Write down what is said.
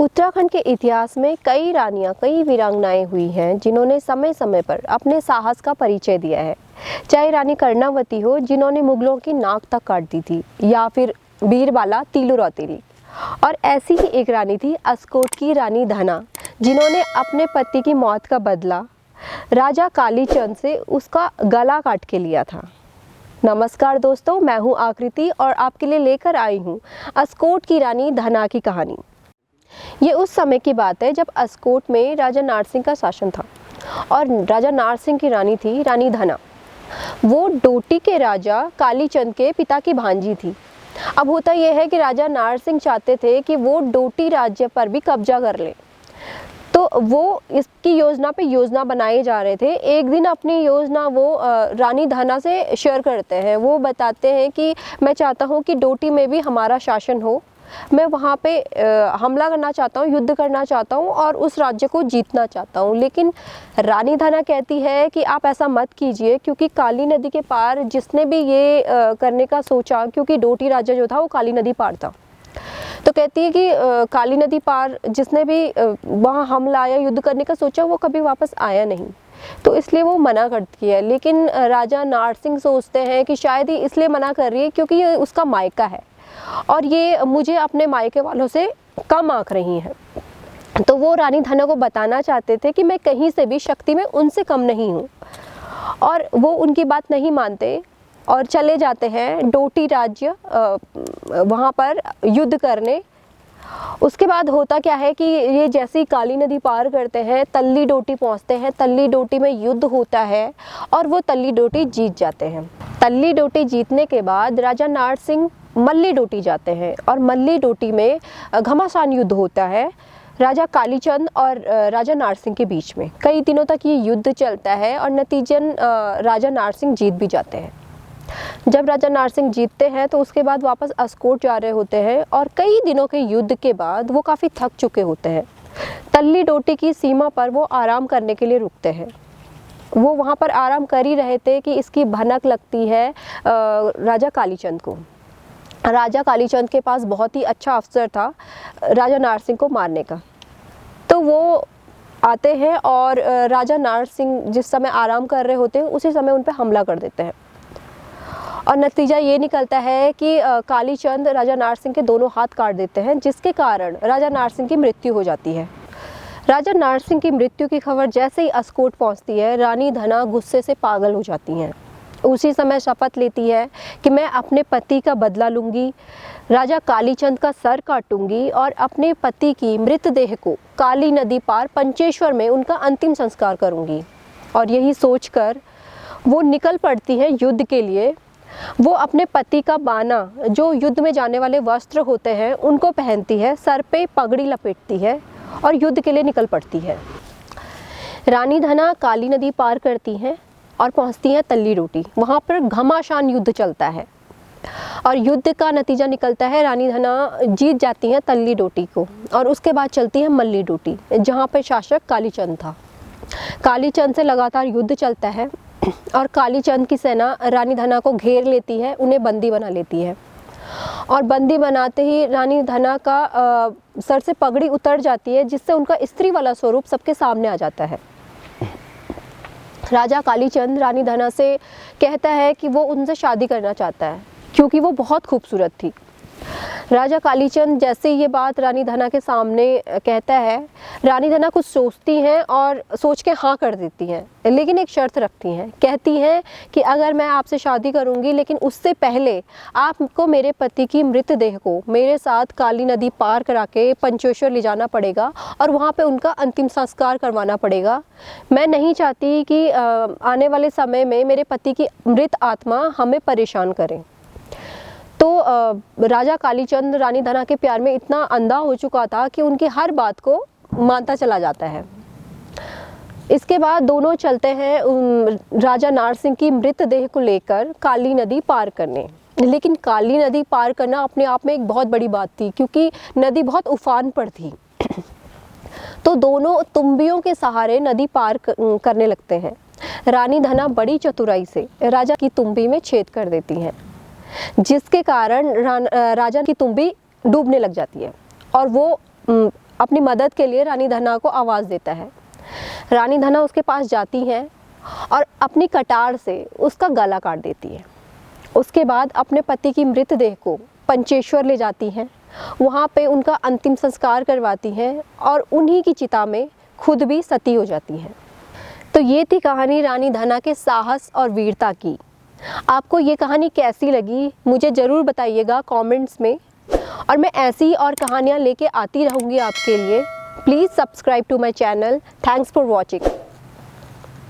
उत्तराखंड के इतिहास में कई रानियां, कई वीरांगनाएं हुई हैं जिन्होंने समय समय पर अपने साहस का परिचय दिया है। चाहे रानी कर्णावती हो जिन्होंने मुगलों की नाक तक काट दी थी, या फिर बीरबाला तीलू रौतेली। और ऐसी ही एक रानी थी अस्कोट की रानी धना, जिन्होंने अपने पति की मौत का बदला राजा कालीचंद से उसका गला काट के लिया था। नमस्कार दोस्तों, मैं हूं आकृति और आपके लिए लेकर आई हूं अस्कोट की रानी धना की कहानी। ये उस समय की बात है जब अस्कोट में राजा नारसिंह का शासन था और राजा नारसिंह की रानी थी रानी धना। वो डोटी के राजा कालीचंद के पिता की भांजी थी। अब होता यह है कि राजा नारसिंह चाहते थे कि वो डोटी राज्य पर भी कब्जा कर ले, तो वो इसकी योजना बनाए जा रहे थे। एक दिन अपनी योजना वो रानी धना से शेयर करते हैं। वो बताते हैं कि मैं चाहता हूँ कि डोटी में भी हमारा शासन हो, मैं वहाँ पे हमला करना चाहता हूँ, युद्ध करना चाहता हूँ और उस राज्य को जीतना चाहता हूँ। लेकिन रानी धना कहती है कि आप ऐसा मत कीजिए, क्योंकि काली नदी के पार जिसने भी ये करने का सोचा, क्योंकि डोटी राज्य जो था वो काली नदी पार था, तो कहती है कि काली नदी पार जिसने भी वहाँ हमला या युद्ध करने का सोचा वो कभी वापस आया नहीं, तो इसलिए वो मना करती है। लेकिन राजा नारसिंह सोचते हैं कि शायद ही इसलिए मना कर रही है क्योंकि ये उसका मायका है और ये मुझे अपने मायके वालों से कम आंक रही हैं। तो वो रानी धना को बताना चाहते थे कि मैं कहीं से भी शक्ति में उनसे कम नहीं हूँ, और वो उनकी बात नहीं मानते और चले जाते हैं डोटी राज्य वहाँ पर युद्ध करने। उसके बाद होता क्या है कि ये जैसे ही काली नदी पार करते हैं तल्ली डोटी पहुँचते हैं। तल्ली डोटी में युद्ध होता है और वो तल्ली डोटी जीत जाते हैं। तल्ली डोटी जीतने के बाद राजा नारसिंह मल्ली डोटी जाते हैं और मल्ली डोटी में घमासान युद्ध होता है राजा कालीचंद और राजा नारसिंह के बीच में। कई दिनों तक ये युद्ध चलता है और नतीजन राजा नारसिंह जीत भी जाते हैं। जब राजा नारसिंह जीतते हैं तो उसके बाद वापस अस्कोट जा रहे होते हैं और कई दिनों के युद्ध के बाद वो काफ़ी थक चुके होते हैं। तल्ली डोटी की सीमा पर वो आराम करने के लिए रुकते हैं। वो वहाँ पर आराम कर ही रहे थे कि इसकी भनक लगती है राजा कालीचंद को। राजा कालीचंद के पास बहुत ही अच्छा अवसर था राजा नारसिंह को मारने का, तो वो आते हैं और राजा नारसिंह जिस समय आराम कर रहे होते हैं उसी समय उन पर हमला कर देते हैं। और नतीजा ये निकलता है कि कालीचंद राजा नारसिंह के दोनों हाथ काट देते हैं, जिसके कारण राजा नारसिंह की मृत्यु हो जाती है। राजा नारसिंह की मृत्यु की खबर जैसे ही अस्कोट पहुंचती है, रानी धना गुस्से से पागल हो जाती हैं। उसी समय शपथ लेती है कि मैं अपने पति का बदला लूँगी, राजा कालीचंद का सर काटूंगी और अपने पति की मृतदेह को काली नदी पार पंचेश्वर में उनका अंतिम संस्कार करूँगी। और यही सोचकर वो निकल पड़ती है युद्ध के लिए। वो अपने पति का बाना, जो युद्ध में जाने वाले वस्त्र होते हैं, उनको पहनती है, सर पे पगड़ी लपेटती है और युद्ध के लिए निकल पड़ती है। रानी धना काली नदी पार करती हैं और पहुंचती हैं तल्ली डोटी। वहाँ पर घमासान युद्ध चलता है और युद्ध का नतीजा निकलता है रानी धना जीत जाती हैं तल्ली डोटी को। और उसके बाद चलती है मल्ली डोटी, जहाँ पर शासक कालीचंद था। कालीचंद से लगातार युद्ध चलता है और कालीचंद की सेना रानी धना को घेर लेती है, उन्हें बंदी बना लेती है। और बंदी बनाते ही रानी धना का सर से पगड़ी उतर जाती है, जिससे उनका स्त्री वाला स्वरूप सबके सामने आ जाता है। राजा कालीचंद रानी धना से कहता है कि वो उनसे शादी करना चाहता है, क्योंकि वो बहुत खूबसूरत थी। राजा कालीचंद जैसे ये बात रानी धना के सामने कहता है, रानी धना कुछ सोचती हैं और सोच के हाँ कर देती हैं, लेकिन एक शर्त रखती हैं। कहती हैं कि अगर मैं आपसे शादी करूंगी, लेकिन उससे पहले आपको मेरे पति की मृतदेह को मेरे साथ काली नदी पार करा के पंचेश्वर ले जाना पड़ेगा और वहाँ पे उनका अंतिम संस्कार करवाना पड़ेगा। मैं नहीं चाहती कि आने वाले समय में मेरे पति की मृत आत्मा हमें परेशान करे। तो राजा कालीचंद रानी धना के प्यार में इतना अंधा हो चुका था कि उनकी हर बात को मानता चला जाता है। इसके बाद दोनों चलते हैं राजा नारसिंह की मृतदेह को लेकर काली नदी पार करने। लेकिन काली नदी पार करना अपने आप में एक बहुत बड़ी बात थी, क्योंकि नदी बहुत उफान पर थी। तो दोनों तुम्बियों के सहारे नदी पार करने लगते हैं। रानी धना बड़ी चतुराई से राजा की तुम्बी में छेद कर देती हैं, जिसके कारण राजा की तुम्बी डूबने लग जाती है और वो अपनी मदद के लिए रानी धना को आवाज़ देता है। रानी धना उसके पास जाती हैं और अपनी कटार से उसका गला काट देती है। उसके बाद अपने पति की मृतदेह को पंचेश्वर ले जाती हैं, वहाँ पे उनका अंतिम संस्कार करवाती हैं और उन्हीं की चिता में खुद भी सती हो जाती हैं। तो ये थी कहानी रानी धना के साहस और वीरता की। आपको ये कहानी कैसी लगी मुझे ज़रूर बताइएगा कमेंट्स में, और मैं ऐसी और कहानियाँ लेके आती रहूँगी आपके लिए। Please subscribe to my channel. Thanks for watching.